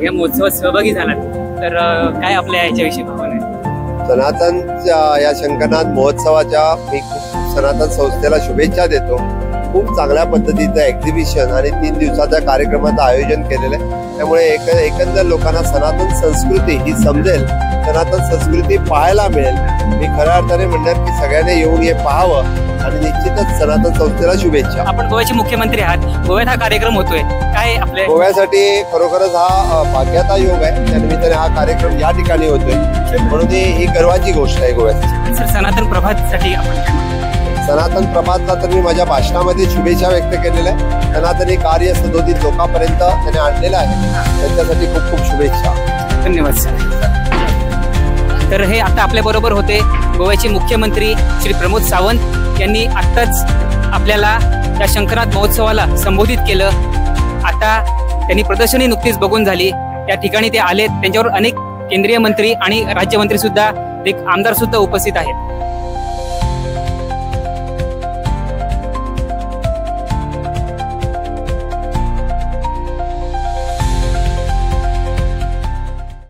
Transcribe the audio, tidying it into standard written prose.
या महोत्सवात सहभागी झालात तर काय आपल्या याच्याविषयी भावना आहे? सनातनच्या या शंकरनाथ महोत्सवाच्या मी खूप सनातन संस्थेला शुभेच्छा देतो. खूप चांगल्या पद्धतीचं एक्झिबिशन आणि 3 दिवसाच्या कार्यक्रमाचं आयोजन केलेलं आहे. त्यामुळे एकंदर लोकांना सनातन संस्कृती ही समजेल, सनातन संस्कृती पाहायला मिळेल. मी खऱ्या अर्थाने म्हणणार की सगळ्यांनी येऊन हे पाहावं आणि निश्चितच सनातन संस्थेला शुभेच्छा. आपण गोव्याचे मुख्यमंत्री आहात, गोव्यात हा कार्यक्रम होतोय, काय आपल्या गोव्यासाठी खरोखरच हा भाग्याचा योग आहे. त्यानिमित्ताने हा कार्यक्रम या ठिकाणी होतोय, म्हणून ही गर्वाची गोष्ट आहे गोव्याची. सर, सनातन प्रभातसाठी आपण सनातन प्रभातला तर मी माझ्या भाषणामध्ये शुभेच्छा व्यक्त केलेल्या आहे. सनातनी कार्य सदोदित लोकांपर्यंत त्याने आणलेलं आहे, त्यांच्यासाठी खूप खूप शुभेच्छा. धन्यवाद सर. तर हे आता आपल्या बरोबर होते गोव्याचे मुख्यमंत्री श्री प्रमोद सावंत यांनी आत्ताच आपल्याला या शंकरनाथ महोत्सवाला संबोधित केलं. आता त्यांनी प्रदर्शनी नुकतीच बघून झाली, त्या ठिकाणी ते आलेत. त्यांच्यावर अनेक केंद्रीय मंत्री आणि राज्यमंत्री सुद्धा, एक आमदार सुद्धा उपस्थित आहेत.